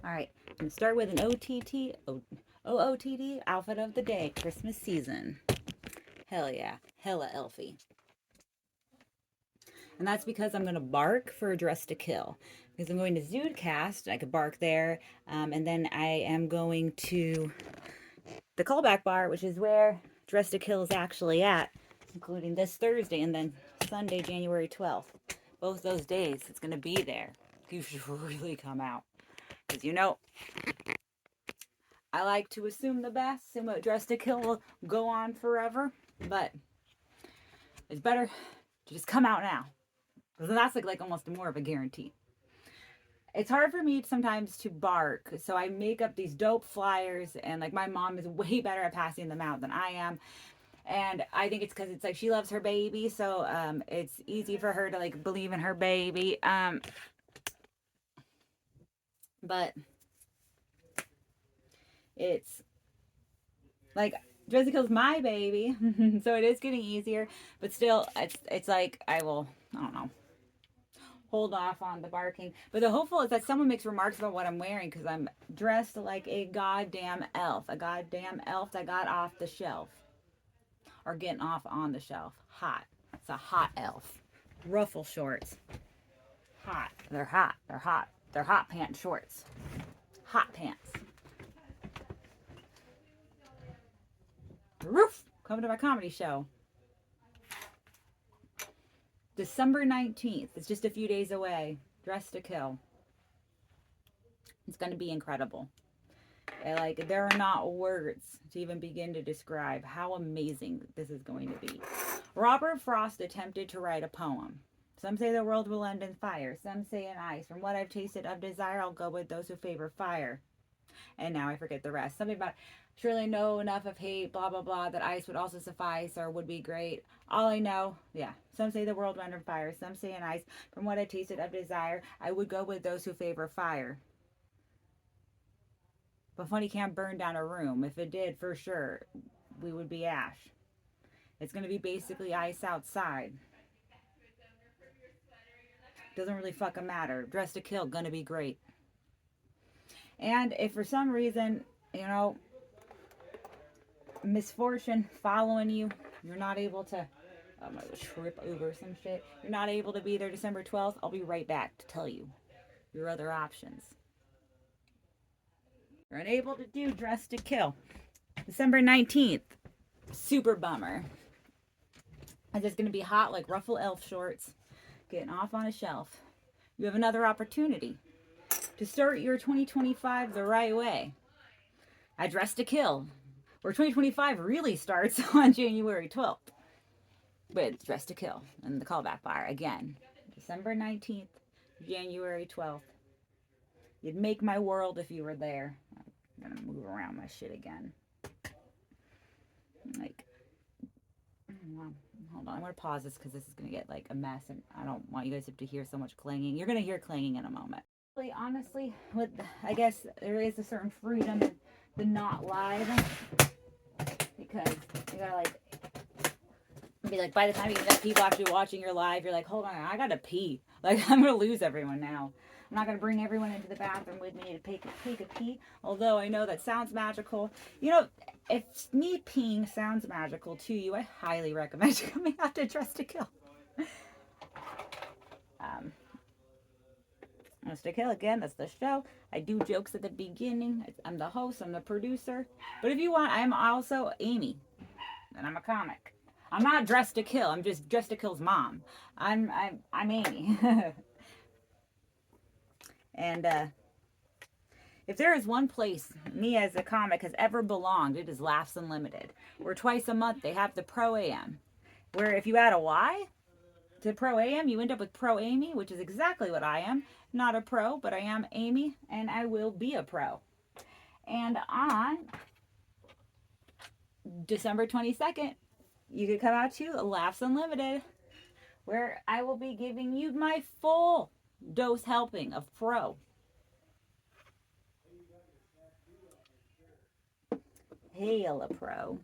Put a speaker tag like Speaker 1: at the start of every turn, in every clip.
Speaker 1: All right, I'm gonna start with an OOTD outfit of the day, Christmas season. Hell yeah, hella elfy. And that's because I'm gonna bark for Dress to Kill. Because I'm going to Zoodcast, I could bark there, and then I am going to the Callback bar, which is where Dress to Kill is actually at, including this Thursday and then Sunday, January 12th. Both those days, it's gonna be there. You should really come out. Because I like to assume the best, assume that Dress to Kill will go on forever, but it's better to just come out now. Because that's like almost more of a guarantee. It's hard for me sometimes to bark, so I make up these dope flyers, and like my mom is way better at passing them out than I am. And I think it's because it's like she loves her baby, so it's easy for her to like believe in her baby. But it's like Jessica's my baby, so it is getting easier. But still, it's like I don't know, hold off on the barking. But the hopeful is that someone makes remarks about what I'm wearing because I'm dressed like a goddamn elf, that got off the shelf or getting off on the shelf. Hot. It's a hot elf. Ruffle shorts. Hot. They're hot. They're hot. They're hot pants shorts. Hot pants. Roof. Come to my comedy show. December 19th. It's just a few days away. Dress to Kill. It's going to be incredible. Like, there are not words to even begin to describe how amazing this is going to be. Robert Frost attempted to write a poem. Some say the world will end in fire. Some say in ice. From what I've tasted of desire, I'll go with those who favor fire. And now I forget the rest. Something about surely know enough of hate, blah, blah, blah, that ice would also suffice or would be great. All I know, yeah. Some say the world will end in fire. Some say in ice. From what I tasted of desire, I would go with those who favor fire. But funny can't burn down a room. If it did, for sure, we would be ash. It's going to be basically ice outside. Doesn't really fucking matter. Dress to Kill, gonna be great. And if for some reason, misfortune following you, you're not able to, I'm gonna trip over some shit. You're not able to be there December 12th, I'll be right back to tell you your other options. You're unable to do Dress to Kill. December 19th, super bummer. It's just gonna be hot like ruffle elf shorts, getting off on a shelf. You have another opportunity to start your 2025 the right way. I Dress to Kill, where 2025 really starts on January 12th. With Dress to Kill and the Callback bar again. December 19th, January 12th. You'd make my world if you were there. I'm gonna move around my shit again. Like, hold on, I'm gonna pause this because this is gonna get like a mess, and I don't want you guys to hear so much clanging. You're gonna hear clanging in a moment. Honestly, I guess there is a certain freedom in the not live, because you gotta like be like, by the time you get people actually watching your live, you're like, hold on, I gotta pee. Like, I'm gonna lose everyone now. I'm not gonna bring everyone into the bathroom with me to take a pee. Although I know that sounds magical. If me peeing sounds magical to you, I highly recommend coming out to Dress to Kill. Dress to Kill, again, that's the show. I do jokes at the beginning. I'm the host, I'm the producer. But if you want, I'm also Amy, and I'm a comic. I'm not Dress to Kill. I'm just Dress to Kill's mom. I'm Amy. And if there is one place me as a comic has ever belonged, it is Laughs Unlimited. Where twice a month they have the Pro AM. Where if you add a Y to Pro AM, you end up with Pro Amy, which is exactly what I am. Not a pro, but I am Amy, and I will be a pro. And on December 22nd, you could come out to Laughs Unlimited, where I will be giving you my full dose helping of pro. Hail a pro.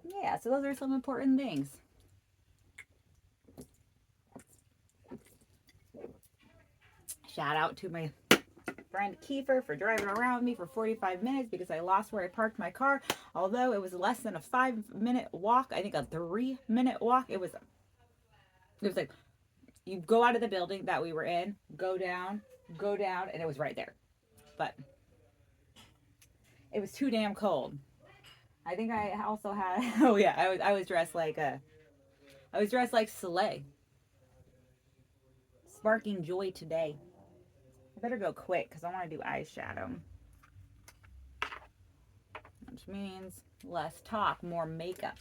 Speaker 1: Yeah, so those are some important things. Shout out to my friend Kiefer for driving around me for 45 minutes because I lost where I parked my car. Although it was less than a 5-minute walk, I think a 3-minute walk. It was like you go out of the building that we were in, go down, and it was right there. But it was too damn cold. I think I also had, oh yeah, I was dressed like Soleil. Sparking joy today. I better go quick because I want to do eyeshadow. Which means less talk, more makeup.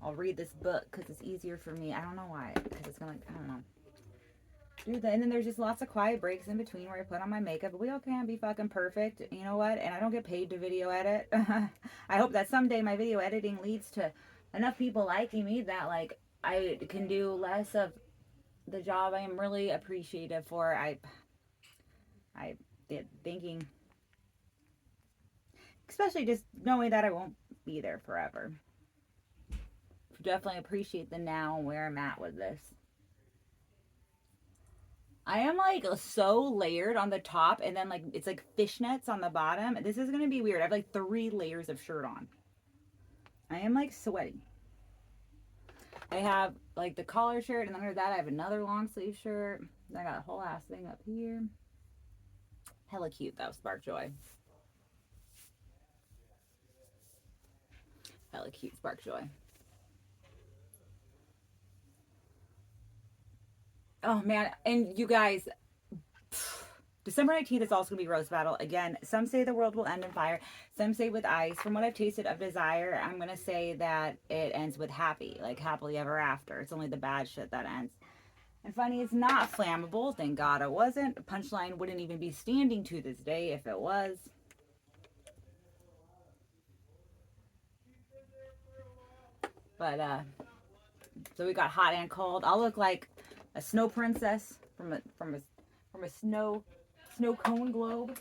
Speaker 1: I'll read this book because it's easier for me. I don't know why. Because it's going to, I don't know. Do that. And then there's just lots of quiet breaks in between where I put on my makeup. But we all can't be fucking perfect. You know what? And I don't get paid to video edit. I hope that someday my video editing leads to enough people liking me that, like, I can do less of the job I am really appreciative for. I did thinking, especially just knowing that I won't be there forever. Definitely appreciate the now and where I'm at with this. I am like so layered on the top and then like it's like fishnets on the bottom. This is gonna be weird. I have like 3 layers of shirt on. I am like sweaty. I have like the collar shirt, and under that I have another long sleeve shirt. Then I got a whole ass thing up here. Hella cute though, Spark Joy. Hella cute, Spark Joy. Oh man, and you guys, December 19th is also going to be Roast Battle. Again, some say the world will end in fire. Some say with ice. From what I've tasted of Desire, I'm going to say that it ends with happy, like happily ever after. It's only the bad shit that ends. And funny, it's not flammable. Thank God it wasn't. Punchline wouldn't even be standing to this day if it was. But, so we got hot and cold. I'll look like a snow princess from a snow cone globe.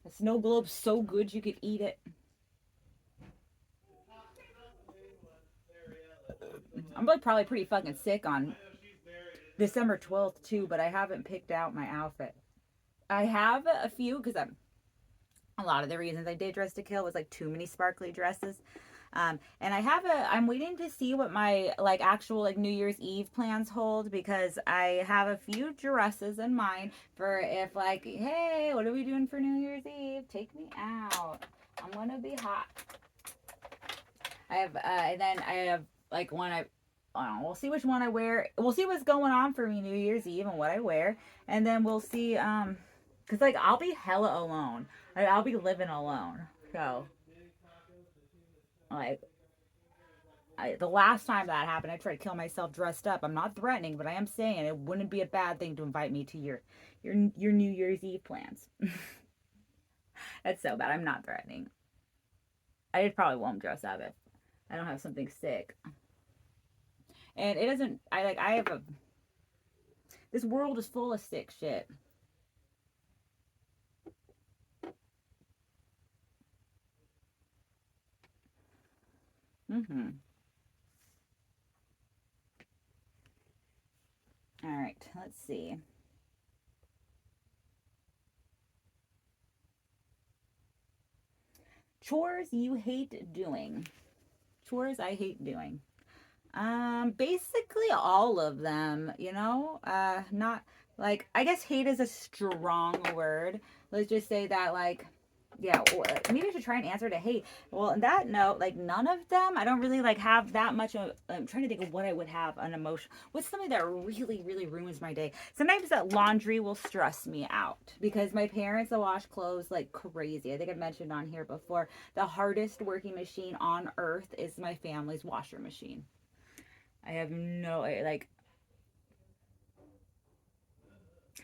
Speaker 1: A snow globe so good you could eat it. I'm like probably pretty fucking sick on December 12th too, but I haven't picked out my outfit. I have a few because a lot of the reasons I did Dress to Kill was like too many sparkly dresses. And I'm waiting to see what my like actual like New Year's Eve plans hold, because I have a few dresses in mind for if like, hey, what are we doing for New Year's Eve? Take me out. I'm gonna be hot. I have, and then I have like one I don't know, we'll see which one I wear. We'll see what's going on for me New Year's Eve and what I wear. And then we'll see, cause like I'll be hella alone. Like, I'll be living alone. So like the last time that happened, I tried to kill myself dressed up. I'm not threatening, but I am saying it wouldn't be a bad thing to invite me to your New Year's Eve plans. That's so bad. I'm not threatening. I just probably won't dress up if I don't have something sick. And it doesn't, this world is full of sick shit. All right, let's see. Chores you hate doing. Chores I hate doing. Basically all of them, you know, not like, I guess hate is a strong word. Let's just say that, like, yeah, maybe I should try and answer to hate. Well, on that note, like none of them, I don't really like have that much of, I'm trying to think of what I would have an emotion. What's something that really, really ruins my day? Sometimes that laundry will stress me out because my parents will wash clothes like crazy. I think I've mentioned on here before, the hardest working machine on earth is my family's washer machine. I have no, like,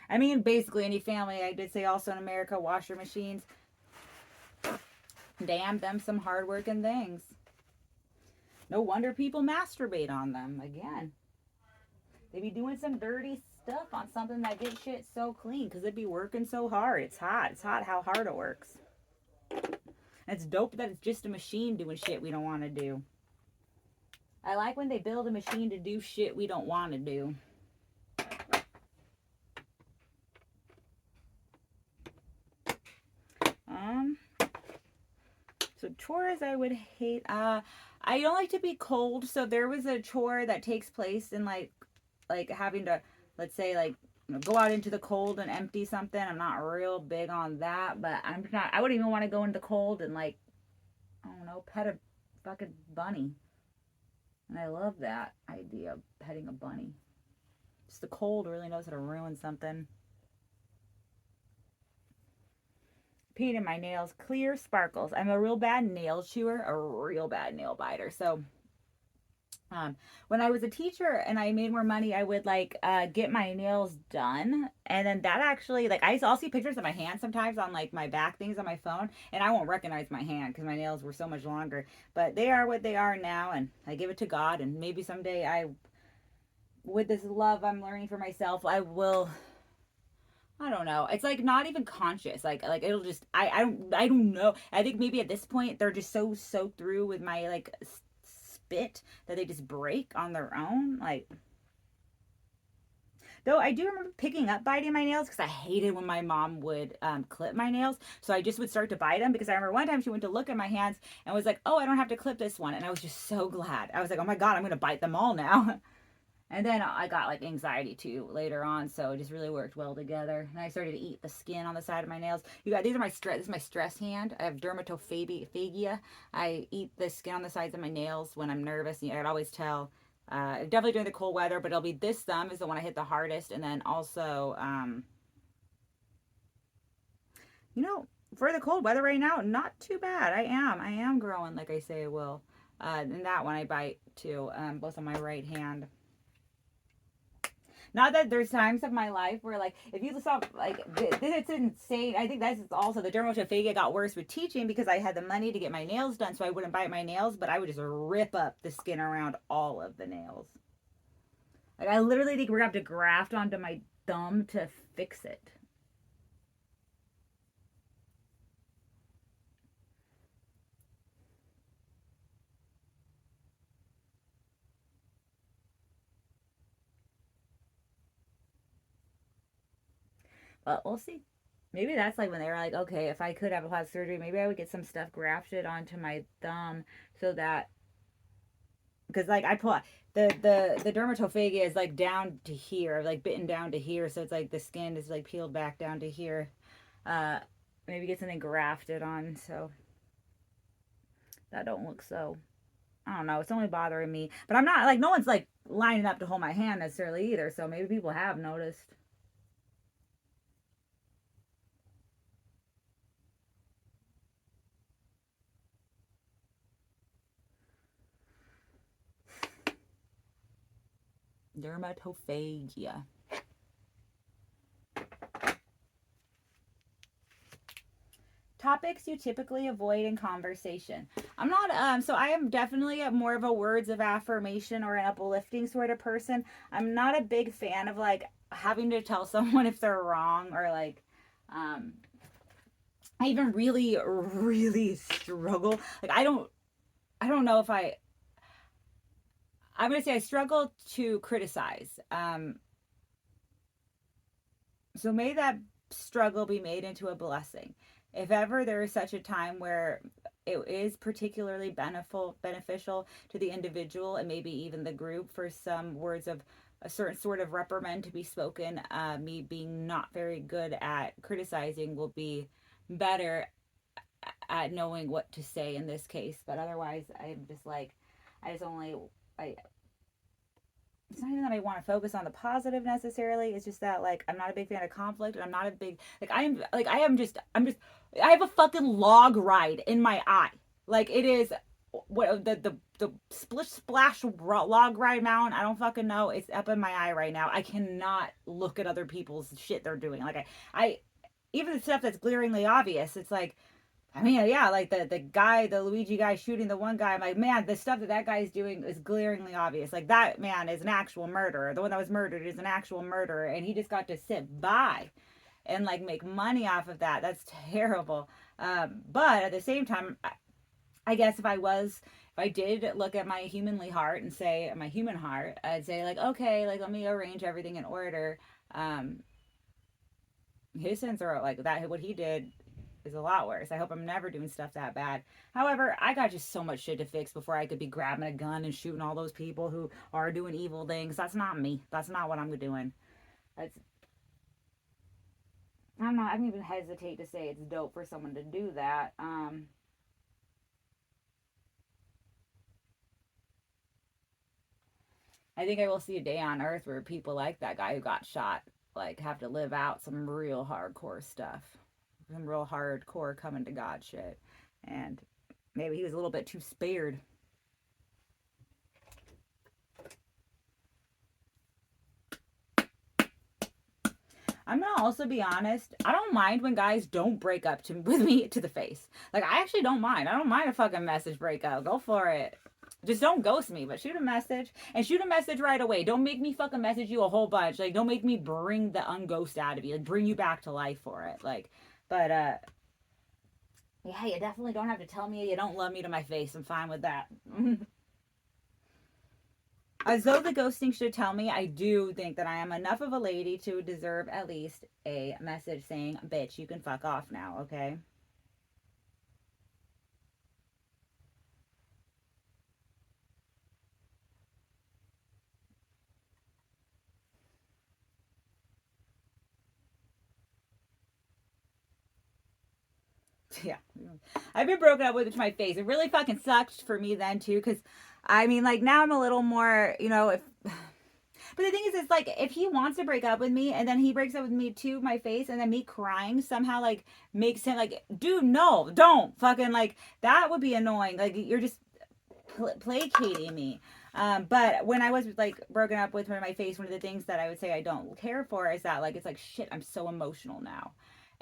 Speaker 1: I mean, basically any family, I did say also in America, washer machines. Damn them some hard-working things. No wonder people masturbate on them. Again, they be doing some dirty stuff on something that gets shit so clean because it be working so hard. It's hot. It's hot how hard it works. And it's dope that it's just a machine doing shit we don't want to do. I like when they build a machine to do shit we don't want to do. Chores I would hate. I don't like to be cold, so there was a chore that takes place in like having to, let's say, like, go out into the cold and empty something. I'm not real big on that, but I wouldn't even want to go into the cold and, like, I don't know, pet a fucking bunny. And I love that idea of petting a bunny. Just the cold really knows how to ruin something. Paint in my nails, clear sparkles. I'm a real bad nail chewer, a real bad nail biter. So when I was a teacher and I made more money, I would like get my nails done, and then that actually, like, I'll see pictures of my hand sometimes on like my back things on my phone, and I won't recognize my hand because my nails were so much longer. But they are what they are now, and I give it to God, and maybe someday with this love I'm learning for myself, I will. I don't know. It's like not even conscious. Like it'll just I don't know. I think maybe at this point they're just so through with my like spit that they just break on their own. Like, though I do remember picking up biting my nails because I hated when my mom would clip my nails. So I just would start to bite them because I remember one time she went to look at my hands and was like, "Oh, I don't have to clip this one," and I was just so glad. I was like, "Oh my god, I'm gonna bite them all now." And then I got like anxiety too later on, so it just really worked well together. And I started to eat the skin on the side of my nails. You got these are my stress. This is my stress hand. I have dermatophagia. I eat the skin on the sides of my nails when I'm nervous. You know, I could always tell. Definitely during the cold weather, but it'll be this thumb is the one I hit the hardest, and then also, you know, for the cold weather right now, not too bad. I am growing like I say I will. And that one I bite too, both on my right hand. Not that there's times of my life where, like, if you saw, like, it's insane. I think that's also the dermatophagia got worse with teaching because I had the money to get my nails done, so I wouldn't bite my nails, but I would just rip up the skin around all of the nails. Like, I literally think we're going to have to graft onto my thumb to fix it. But we'll see. Maybe that's like when they were like, okay, if I could have a plastic surgery, maybe I would get some stuff grafted onto my thumb so that, because like I pull the dermatophagia is like down to here, like bitten down to here, so it's like the skin is like peeled back down to here. Uh, Maybe get something grafted on so that don't look so. I don't know. It's only bothering me, but I'm not like no one's like lining up to hold my hand necessarily either. So maybe people have noticed. Dermatophagia. Topics you typically avoid in conversation. I'm not so I am definitely more of a words of affirmation or an uplifting sort of person. I'm not a big fan of like having to tell someone if they're wrong or like um I even really struggle. Like I don't know if I'm going to say I struggle to criticize. So may that struggle be made into a blessing. If ever there is such a time where it is particularly beneficial to the individual and maybe even the group for some words of a certain sort of reprimand to be spoken, me being not very good at criticizing will be better at knowing what to say in this case. But otherwise, I'm just like, I just only, I, it's not even that I want to focus on the positive necessarily. It's just that like I'm not a big fan of conflict, and I'm not a big I'm just I have a fucking log ride in my eye. Like it is what the splish splash log ride mountain. I don't fucking know. It's up in my eye right now. I cannot look at other people's shit they're doing. Like I even the stuff that's glaringly obvious. It's like I mean, yeah, like the guy, the Luigi guy shooting the one guy. I'm like, man, the stuff that that guy is doing is glaringly obvious. Like that man is an actual murderer. The one that was murdered is an actual murderer, and he just got to sit by and like make money off of that. That's terrible. But at the same time, I guess if I did look at my humanly heart and say my human heart, I'd say like, okay, like let me arrange everything in order. His sins are like that. What he did is a lot worse. I hope I'm never doing stuff that bad. However, I got just so much shit to fix before I could be grabbing a gun and shooting all those people who are doing evil things. That's not me. That's not what I'm doing. That's I don't even hesitate to say it's dope for someone to do that. I think I will see a day on earth where people like that guy who got shot like have to live out some real hardcore stuff. Some real hardcore coming to God shit. And maybe he was a little bit too spared. I'm gonna also be honest. I don't mind when guys don't break up with me to the face. Like I actually don't mind. I don't mind a fucking message breakup. Go for it. Just don't ghost me, but shoot a message and shoot a message right away. Don't make me fucking message you a whole bunch. Like don't make me bring the unghost out of you. Like bring you back to life for it. Like, but yeah, you definitely don't have to tell me you don't love me to my face. I'm fine with that. As though the ghosting should tell me, I do think that I am enough of a lady to deserve at least a message saying, bitch, you can fuck off now, okay? Yeah. I've been broken up with to my face. It really fucking sucked for me then too, because I mean, like now I'm a little more, you know, if but the thing is, it's like if he wants to break up with me and then he breaks up with me to my face and then me crying somehow like makes him like, dude, no, don't fucking like that would be annoying. Like you're just placating me. But when I was like broken up with her in my face, one of the things that I would say I don't care for is that like it's like shit, I'm so emotional now.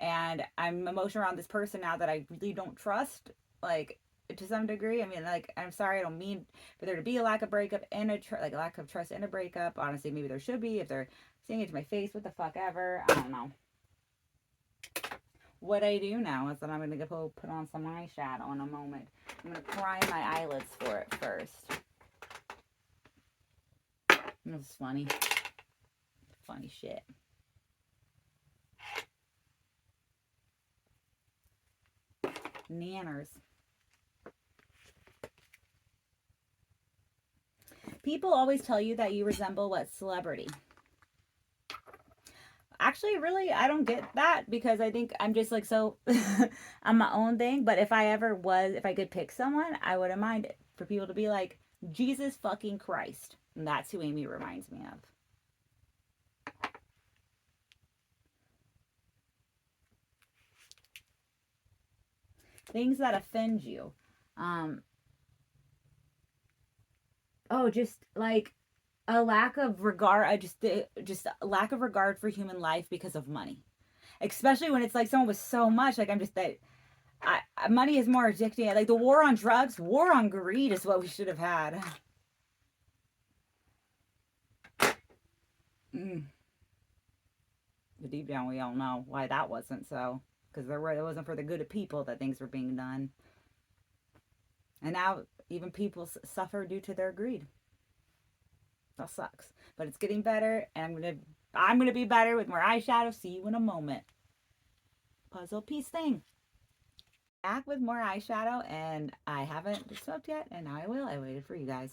Speaker 1: And I'm emotional around this person now that I really don't trust. Like to some degree. I mean, like, I'm sorry, I don't mean for there to be a lack of breakup and like a lack of trust in a breakup. Honestly, maybe there should be if they're saying it to my face. What the fuck ever. I don't know. What I do now is that I'm gonna go put on some eyeshadow in a moment. I'm gonna prime my eyelids for it first. This is funny. Funny shit. Nanners. People always tell you that you resemble what celebrity? Actually, really, I don't get that because I think I'm just like so I'm my own thing. But if I could pick someone, I wouldn't mind it for people to be like, Jesus fucking Christ. And that's who Amy reminds me of. Things that offend you. Just like a lack of regard, just a lack of regard for human life because of money. Especially when it's like someone with so much, like I'm just that money is more addicting. Like the war on drugs, war on greed is what we should have had. But deep down, we all know why that wasn't so. Because it wasn't for the good of people that things were being done. And now even people suffer due to their greed. That sucks. But it's getting better, and I'm gonna be better with more eyeshadow. See you in a moment. Puzzle piece thing. Back with more eyeshadow, and I haven't smoked yet, and now I will. I waited for you guys.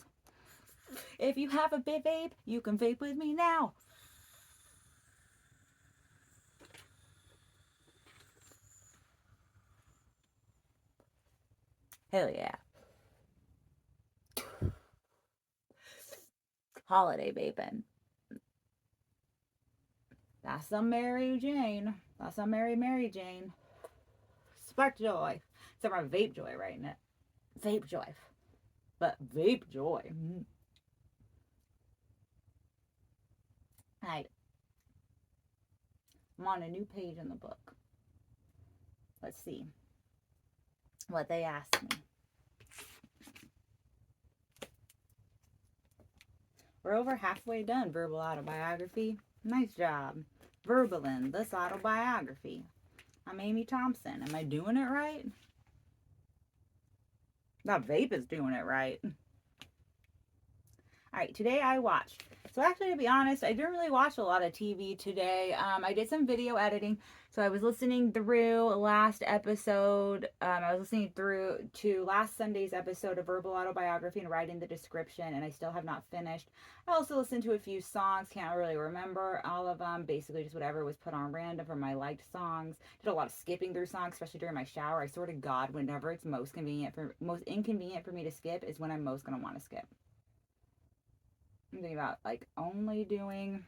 Speaker 1: If you have a vape, you can vape with me now. Hell yeah. Holiday vaping. That's a Mary Jane. That's a Mary Jane. Spark joy. It's our vape joy, right? Isn't it? Vape joy. But vape joy. Alright. I'm on a new page in the book. Let's see what they asked me. We're over halfway done. Verbal autobiography. Nice job. Verbalin, this autobiography. I'm Amy Thompson. Am I doing it right? That vape is doing it right. All right, today I watched. So actually, to be honest, I didn't really watch a lot of TV today. I did some video editing. So I was listening through last episode. I was listening through to last Sunday's episode of Verbal Autobiography and writing the description, and I still have not finished. I also listened to a few songs. Can't really remember all of them. Basically, just whatever was put on random from my liked songs. Did a lot of skipping through songs, especially during my shower. I swear to God, whenever it's most inconvenient for me to skip is when I'm most gonna want to skip. I'm thinking about like only doing.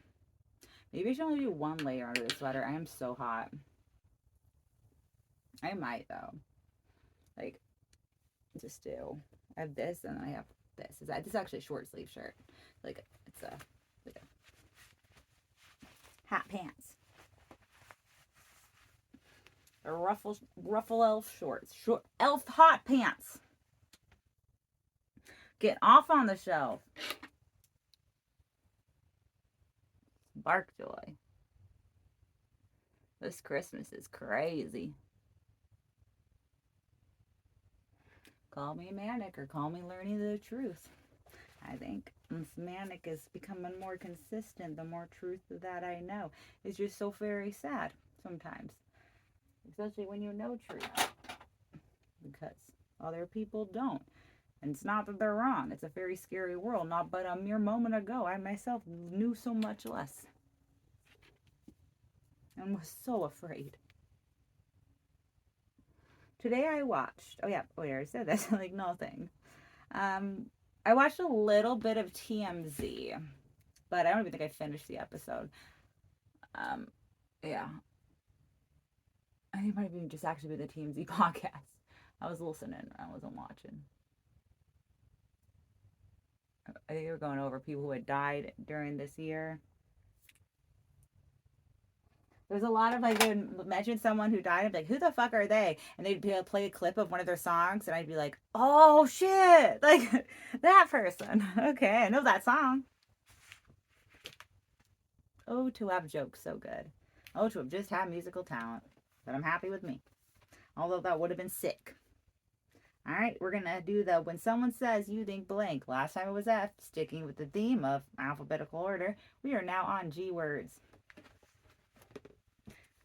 Speaker 1: Maybe I should only do one layer under the sweater. I am so hot. I might though. Like, just do. I have this and I have this. This is actually a short sleeve shirt. Like it's like a hat pants. A ruffle elf shorts. Short elf hot pants. Get off on the shelf. Bark joy. This Christmas is crazy. Call me manic or call me learning the truth. I think this manic is becoming more consistent the more truth that I know. It's just so very sad sometimes. Especially when you know truth. Because other people don't. And it's not that they're wrong. It's a very scary world. Not but a mere moment ago, I myself knew so much less. And was so afraid. Today I watched, I already said this, like nothing. I watched a little bit of TMZ, but I don't even think I finished the episode. Yeah. I think it might have even just actually been the TMZ podcast. I was listening, I wasn't watching. I think they were going over people who had died during this year. There's a lot of like, they would mention someone who died and be like, who the fuck are they? And they'd be able to play a clip of one of their songs and I'd be like, oh shit, like that person. Okay, I know that song. Oh, to have jokes so good. Oh, to have just had musical talent. But I'm happy with me. Although that would have been sick. All right, we're going to do the when someone says you think blank. Last time it was F, sticking with the theme of alphabetical order. We are now on G words.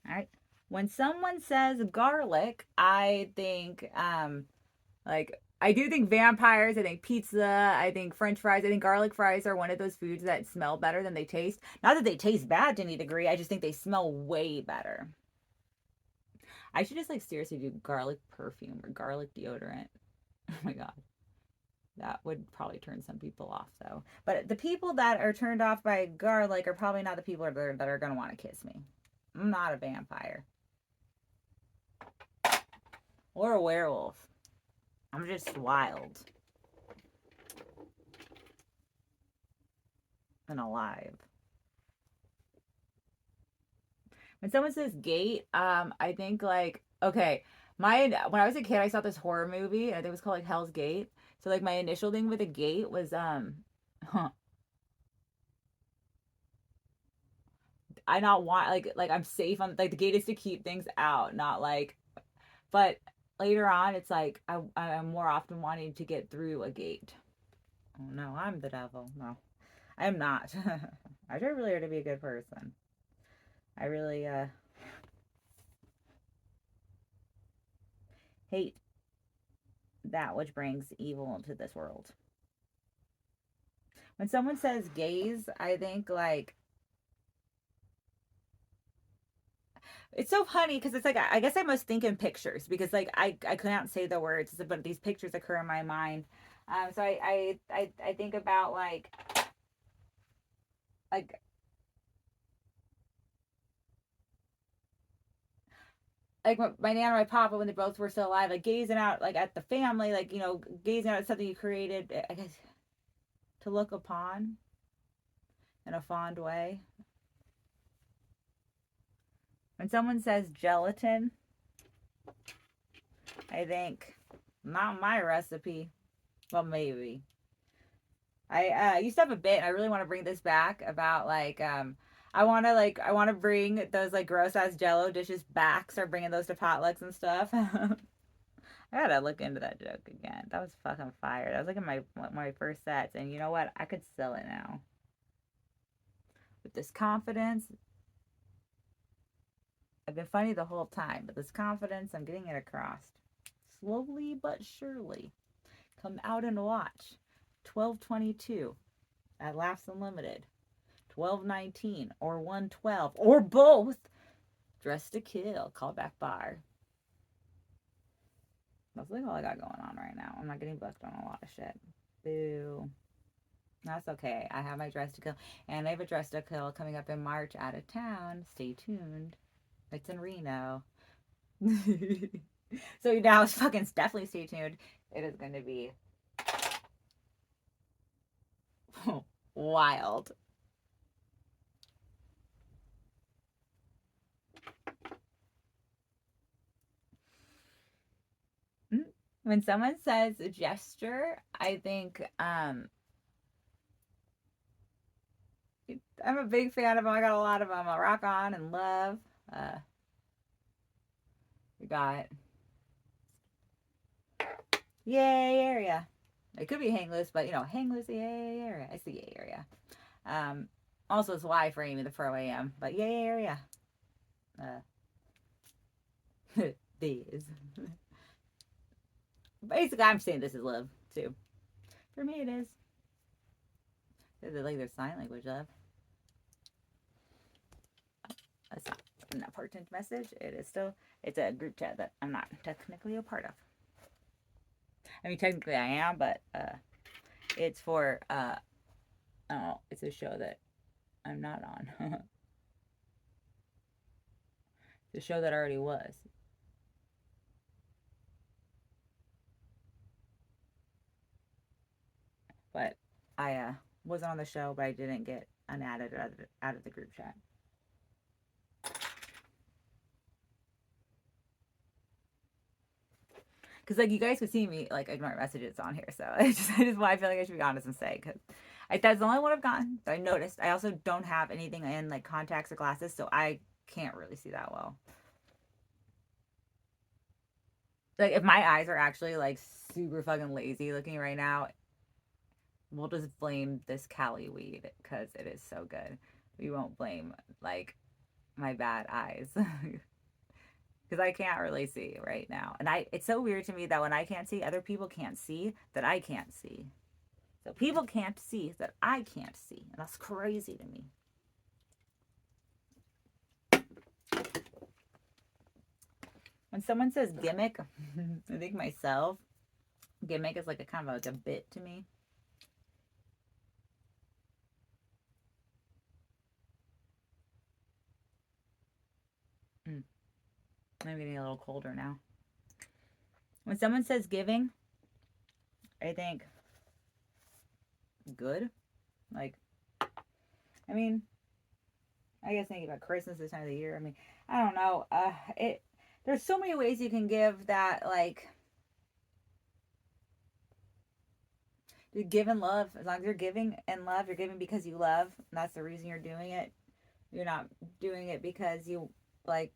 Speaker 1: All right. When someone says garlic, I think, I do think vampires, I think pizza, I think French fries, I think garlic fries are one of those foods that smell better than they taste. Not that they taste bad to any degree, I just think they smell way better. I should just like seriously do garlic perfume or garlic deodorant. Oh my God. That would probably turn some people off though. But the people that are turned off by garlic are probably not the people that are going to want to kiss me. I'm not a vampire. Or a werewolf. I'm just wild. And alive. When someone says gate, I think like, okay, when I was a kid, I saw this horror movie. I think it was called like Hell's Gate. So like my initial thing with a gate was, I not want like I'm safe on like the gate is to keep things out, not like. But later on, it's like I'm more often wanting to get through a gate. Oh no, I'm the devil. No, I am not. I try really hard to be a good person. I really hate that which brings evil into this world. When someone says gays, I think like it's so funny because it's like I guess I must think in pictures because like I couldn't say the words, but these pictures occur in my mind. So I think about like my Nana and my papa when they both were still alive, like gazing out like at the family, like gazing out at something you created, I guess, to look upon in a fond way. When someone says gelatin, I think not my recipe, but maybe. I used to have a bit, and I really want to bring this back about like I want to bring those like gross ass Jello dishes back. Start bringing those to potlucks and stuff. I gotta look into that joke again. That was fucking fire. That was like in my first sets, and you know what? I could sell it now. With this confidence, I've been funny the whole time, but this confidence, I'm getting it across. Slowly but surely. Come out and watch. 12/22 at Laughs Unlimited. 12/19 or 1/12 or both. Dress to Kill. Callback bar. That's like all I got going on right now. I'm not getting booked on a lot of shit. Boo. That's okay. I have my Dress to Kill. And I have a Dress to Kill coming up in March out of town. Stay tuned. It's in Reno. So now it's fucking definitely stay tuned. It is going to be wild. When someone says gesture, I think I'm a big fan of them. I got a lot of them. Rock On and Love. We got Yay Area. It could be Hang Loose, but you know, Hang Loose, Yay Area. It's the Yay Area. Also it's Y for Amy, the 4 a.m. But Yay Area. These. Basically, I'm saying this is love too. For me, it is. Is it like their sign language love? That's not an important message. It is still. It's a group chat that I'm not technically a part of. I mean, technically I am, but it's for oh, it's a show that I'm not on. It's a show that already was. But I was on the show, but I didn't get unadded out of the group chat. Because like you guys could see me like ignore messages on here, so I just why I feel like I should be honest and say, because that's the only one I've gotten that I noticed. I also don't have anything in like contacts or glasses, so I can't really see that well. Like if my eyes are actually like super fucking lazy looking right now, we'll just blame this Cali weed because it is so good. We won't blame like my bad eyes. Because I can't really see right now. And it's so weird to me that when I can't see, other people can't see that I can't see. So people can't see that I can't see. And that's crazy to me. When someone says gimmick, I think myself, gimmick is like a kind of like a bit to me. I'm getting a little colder now. When someone says giving, I think good. Like, I mean, I guess thinking about Christmas this time of the year. I mean, I don't know. There's so many ways you can give that, like, you're giving love. As long as you're giving and love, you're giving because you love. And that's the reason you're doing it. You're not doing it because you, like,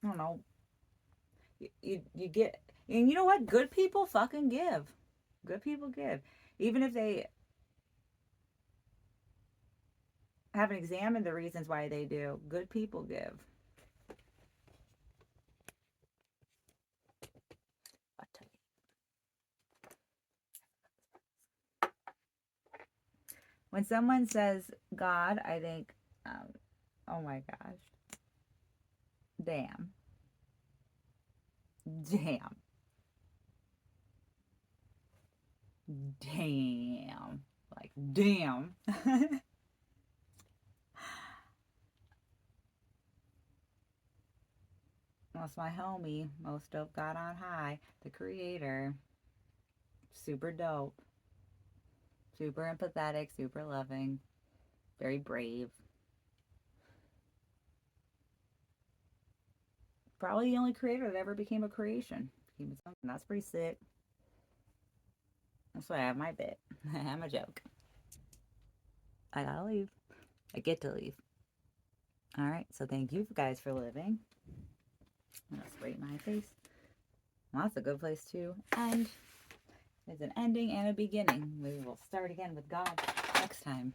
Speaker 1: I don't know. You get, and you know what? Good people fucking give. Good people give. Even if they haven't examined the reasons why they do, good people give. When someone says God, I think, oh my gosh. Damn. Damn. Damn. Like, damn. That's my homie, most dope God on high, the creator. Super dope. Super empathetic, super loving, very brave. Probably the only creator that ever became a creation. That's pretty sick. That's why I have my bit. I'm a joke. I gotta leave. I get to leave. All right, so thank you guys for living. I'm gonna spray my face. Well, that's a good place to end. There's an ending and a beginning. We will start again with God next time.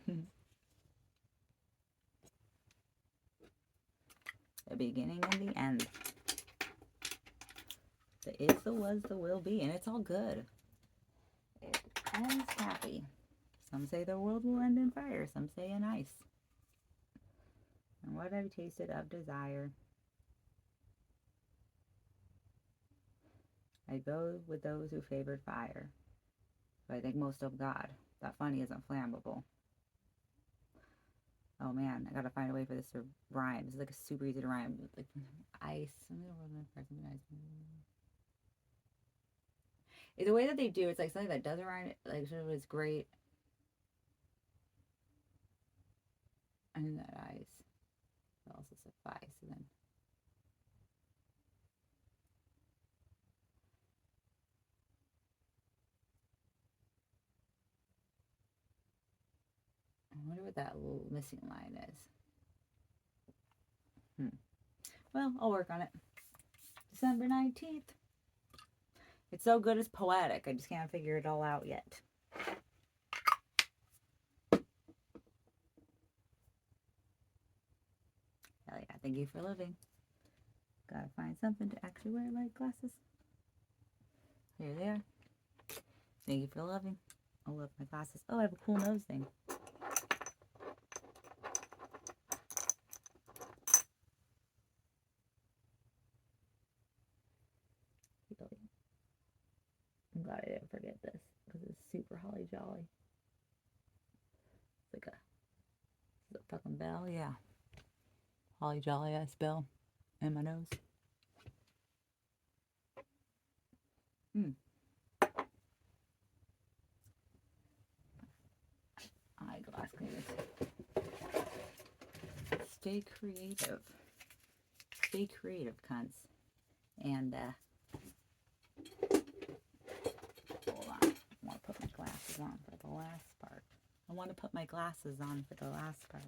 Speaker 1: The beginning and the end. The is, the was, the will be, and it's all good. It ends happy. Some say the world will end in fire, some say in ice. And what I've tasted of desire, I go with those who favored fire. But I think most of God. That funny isn't flammable. Oh man, I gotta find a way for this to rhyme. This is like a super easy to rhyme. Like ice. It's the way that they do. It's like something that doesn't rhyme. Like so it's great. And that ice. It also suffice. And then I wonder what that little missing line is. Well, I'll work on it. December 19th. It's so good it's poetic. I just can't figure it all out yet. Hell yeah, thank you for living. Gotta find something to actually wear like glasses. Here they are. Thank you for loving. I love my glasses. Oh, I have a cool nose thing. I'm glad I didn't forget this because it's super holly jolly. It's like a fucking bell, yeah. Holly jolly ass bell in my nose. Eyeglass cleaners. Stay creative. Stay creative, cunts. And hold on. I want to put my glasses on for the last part. I want to put my glasses on for the last part.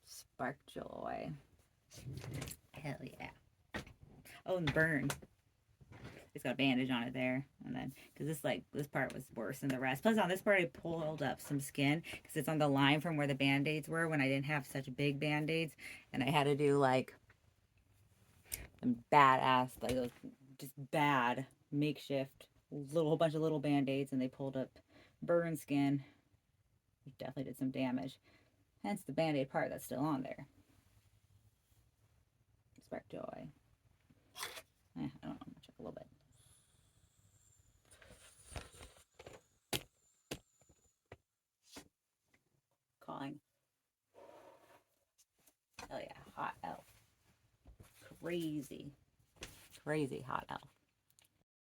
Speaker 1: Spark joy. Hell yeah. Oh, and burn. It's got a bandage on it there. And then, because this part was worse than the rest. Plus, on this part, I pulled up some skin because it's on the line from where the band-aids were when I didn't have such big band-aids. And I had to do like some badass, like those just bad makeshift whole bunch of little band-aids, and they pulled up burn skin, which definitely did some damage. Hence the band-aid part that's still on there. Spark joy. I don't know, check a little bit. Calling. Hell yeah, hot elf. Crazy hot elf.